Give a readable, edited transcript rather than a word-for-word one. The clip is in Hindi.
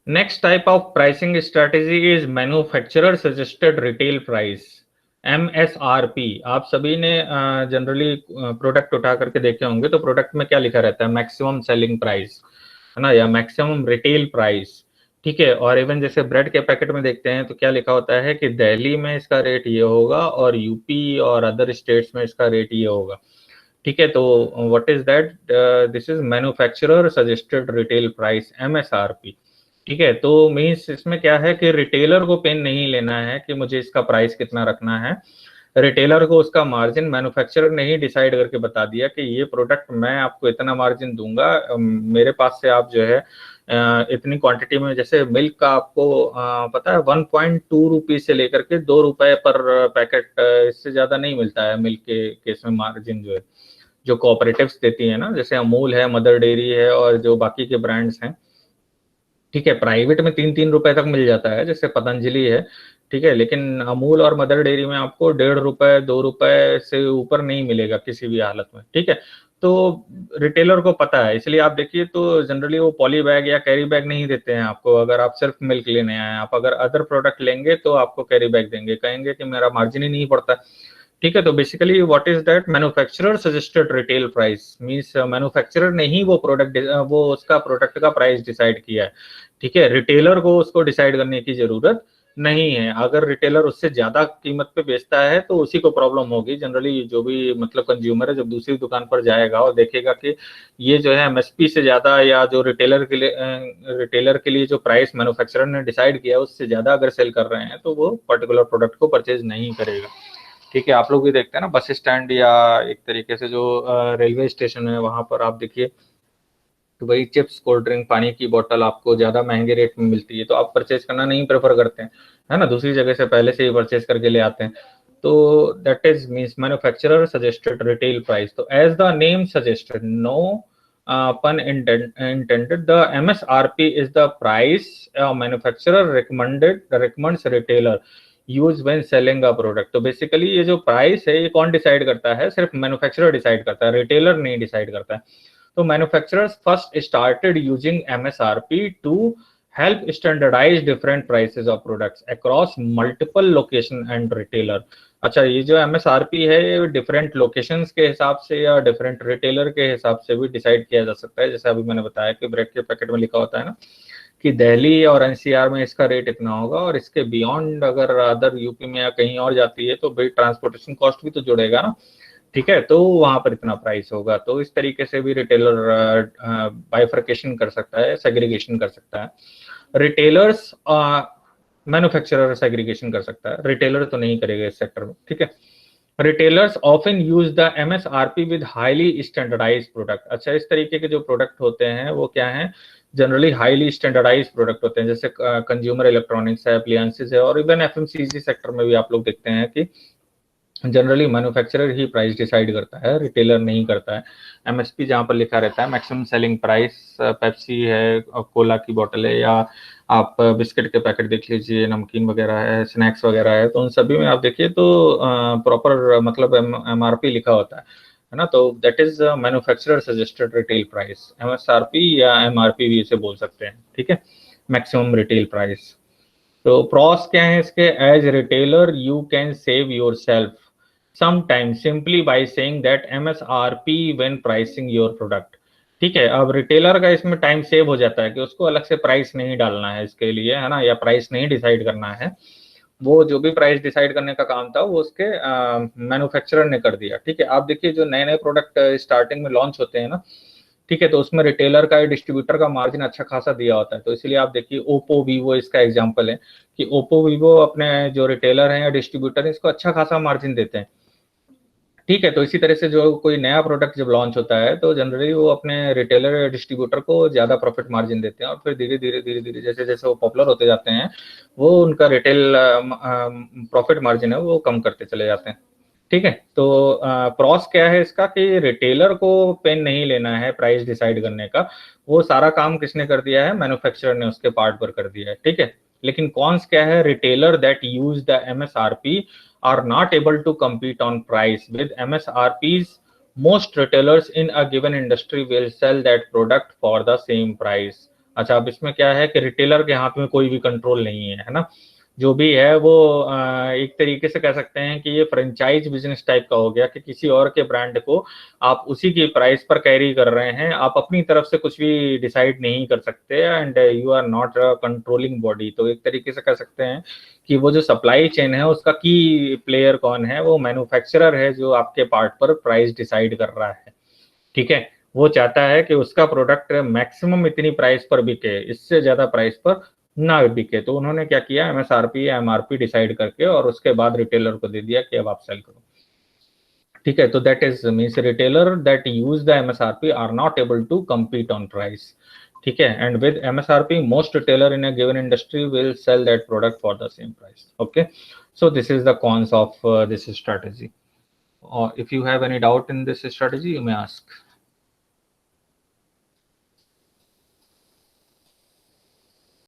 Next type of pricing strategy is manufacturer suggested retail price, MSRP। आप सभी ने जनरली प्रोडक्ट उठा करके देखे होंगे, तो प्रोडक्ट में क्या लिखा रहता है, मैक्सिमम सेलिंग प्राइस, है ना, या मैक्सिमम रिटेल प्राइस। ठीक है, और इवन जैसे ब्रेड के पैकेट में देखते हैं तो क्या लिखा होता है कि दिल्ली में इसका रेट ये होगा और यूपी और अदर स्टेट्स में इसका रेट ये होगा। ठीक है, तो what is that, this is manufacturer suggested retail price, MSRP। ठीक है, तो मीन्स इसमें क्या है कि रिटेलर को पेन नहीं लेना है कि मुझे इसका प्राइस कितना रखना है। रिटेलर को उसका मार्जिन मैन्युफैक्चरर ने ही डिसाइड करके बता दिया कि ये प्रोडक्ट मैं आपको इतना मार्जिन दूंगा, मेरे पास से आप जो है इतनी क्वांटिटी में, जैसे मिल्क का आपको पता है 1.2 रुपीज से लेकर के 2 रुपए पर पैकेट, इससे ज्यादा नहीं मिलता है मिल्क के केस में मार्जिन जो है, जो कोऑपरेटिव्स देती है ना, जैसे अमूल है, मदर डेयरी है और जो बाकी के ब्रांड्स हैं। ठीक है, प्राइवेट में 3-3 रुपए तक मिल जाता है, जैसे पतंजलि है। ठीक है, लेकिन अमूल और मदर डेयरी में आपको 1.5 रुपए 2 रुपए से ऊपर नहीं मिलेगा किसी भी हालत में। ठीक है, तो रिटेलर को पता है, इसलिए आप देखिए तो जनरली वो पॉली बैग या कैरी बैग नहीं देते हैं आपको, अगर आप सिर्फ मिल्क लेने आए। आप अगर अदर प्रोडक्ट लेंगे तो आपको कैरी बैग देंगे, कहेंगे कि मेरा मार्जिन ही नहीं पड़ता। ठीक है, तो basically what is that, manufacturer suggested retail price means manufacturer ने ही वो प्रोडक्ट, वो उसका प्रोडक्ट का प्राइस डिसाइड किया है। ठीक है, रिटेलर को उसको डिसाइड करने की जरूरत नहीं है। अगर रिटेलर उससे ज्यादा कीमत पे बेचता है तो उसी को प्रॉब्लम होगी। जनरली जो भी मतलब कंज्यूमर है, जब दूसरी दुकान पर जाएगा और देखेगा कि ये जो है MSP से ज्यादा, या जो रिटेलर के लिए जो प्राइस मैन्युफैक्चरर ने डिसाइड किया है उससे ज्यादा अगर सेल कर रहे हैं, तो वो पर्टिकुलर प्रोडक्ट को परचेज नहीं करेगा। ठीक है, आप लोग भी देखते हैं ना बस स्टैंड या एक तरीके से जो रेलवे स्टेशन है, वहां पर आप देखिए तो वही चिप्स, कोल्ड ड्रिंक, पानी की बोतल आपको ज्यादा महंगे रेट में मिलती है, तो आप परचेज करना नहीं प्रेफर करते हैं, है ना, दूसरी जगह से पहले से ही परचेज करके ले आते हैं। तो that is means manufacturer suggested retail price. तो as the name suggested, no pun intended, the MSRP is the price manufacturer recommends retailer use when selling a product. तो बेसिकली ये जो प्राइस है ये कौन डिसाइड करता है, सिर्फ मैन्युफैक्चरर डिसाइड करता है, रिटेलर नहीं डिसाइड करता है। तो manufacturers first started using MSRP to help standardise different prices of products across multiple location and retailer. अच्छा, ये जो MSRP है ये डिफरेंट लोकेशंस के हिसाब से या डिफरेंट रिटेलर के हिसाब से भी डिसाइड किया जा सकता है। जैसे अभी मैंने बताया कि ब्रेड के पैकेट में लिखा होता है ना कि दिल्ली और NCR में इसका रेट इतना होगा, और इसके बियॉन्ड अगर अदर यूपी में या कहीं और जाती है तो भाई ट्रांसपोर्टेशन कॉस्ट भी तो जुड़ेगा ना। ठीक है, तो वहां पर इतना प्राइस होगा। तो इस तरीके से भी रिटेलर बाइफर्केशन कर सकता है, सेग्रीगेशन कर सकता है। रिटेलर्स मैन्युफैक्चरर सेग्रीगेशन कर सकता है, रिटेलर तो नहीं करेगा इस सेक्टर में। ठीक है, retailers often use the MSRP with highly standardise product. अच्छा, इस तरीके के जो प्रोडक्ट होते हैं वो क्या है, जनरली हाईली स्टैंडर्डाइज प्रोडक्ट होते हैं, जैसे कंज्यूमर इलेक्ट्रॉनिक्स है, अप्लायंसेस है, और इवन FMCG सेक्टर में भी आप लोग देखते हैं कि जनरली मैन्युफैक्चरर ही प्राइस डिसाइड करता है, रिटेलर नहीं करता है। MSP जहां पर लिखा रहता है मैक्सिमम सेलिंग प्राइस, पेप्सी है, कोला की बोतल है, या आप बिस्किट के पैकेट देख लीजिए, नमकीन वगैरह है, स्नैक्स वगैरह है, तो उन सभी में आप देखिए तो प्रॉपर मतलब MRP लिखा होता है ना। तो that is manufacturer suggested retail price, MSRP या MRP भी इसे बोल सकते हैं। ठीक है, मैक्सिमम रिटेल प्राइस। तो प्रॉस क्या है इसके, as retailer you can save yourself sometime simply by saying that MSRP when pricing your product. ठीक है, अब रिटेलर का इसमें टाइम सेव हो जाता है कि उसको अलग से प्राइस नहीं डालना है इसके लिए, है ना, या प्राइस नहीं डिसाइड करना है। वो जो भी प्राइस डिसाइड करने का काम था वो उसके मैन्युफैक्चरर ने कर दिया। ठीक है, आप देखिए जो नए नए प्रोडक्ट स्टार्टिंग में लॉन्च होते हैं ना, ठीक है, तो उसमें रिटेलर का, डिस्ट्रीब्यूटर का मार्जिन अच्छा खासा दिया होता है। तो इसलिए आप देखिए ओप्पो, वीवो इसका एग्जांपल है कि ओप्पो, वीवो अपने जो रिटेलर हैं या डिस्ट्रीब्यूटर है इसको अच्छा खासा मार्जिन देते हैं। ठीक है, तो इसी तरह से जो कोई नया प्रोडक्ट जब लॉन्च होता है तो जनरली वो अपने रिटेलर या डिस्ट्रीब्यूटर को ज्यादा प्रॉफिट मार्जिन देते हैं, और फिर धीरे धीरे धीरे धीरे जैसे जैसे वो पॉपुलर होते जाते हैं वो उनका रिटेल प्रॉफिट मार्जिन है वो कम करते चले जाते हैं। ठीक है, तो प्रॉस क्या है इसका कि रिटेलर को पेन नहीं लेना है प्राइस डिसाइड करने का, वो सारा काम किसने कर दिया है, मैन्युफैक्चरर ने उसके पार्ट पर कर दिया है। ठीक है, लेकिन कॉन्स क्या है, retailer that use the MSRP are not able to compete on price with MSRPs. Most retailers in a given industry will sell that product for the same price. अच्छा, अब इसमें क्या है कि रिटेलर के हाथ में कोई भी कंट्रोल नहीं है ना, जो भी है वो एक तरीके से कह सकते हैं कि ये फ्रेंचाइज बिजनेस टाइप का हो गया कि किसी और के ब्रांड को आप उसी की प्राइस पर कैरी कर रहे हैं, आप अपनी तरफ से कुछ भी डिसाइड नहीं कर सकते and you are not a controlling body. तो एक तरीके से कह सकते हैं कि वो जो सप्लाई चेन है उसका की प्लेयर कौन है, वो मैन्युफैक्चरर है जो आपके पार्ट पर प्राइस डिसाइड कर रहा है। ठीक है, वो चाहता है कि उसका प्रोडक्ट मैक्सिमम इतनी प्राइस पर बिके, इससे ज्यादा प्राइस पर ना बिके। तो उन्होंने क्या किया, एमएसआरपी या एमआरपी डिसाइड करके और उसके बाद रिटेलर को दे दिया कि अब आप सेल करो। ठीक है, तो that is means retailer that use the MSRP are not able to compete on price। ठीक है, and with MSRP most retailer in a given industry will sell that product for the same price. Okay, so this is the cons of this strategy, or if you have any doubt in this strategy you may ask।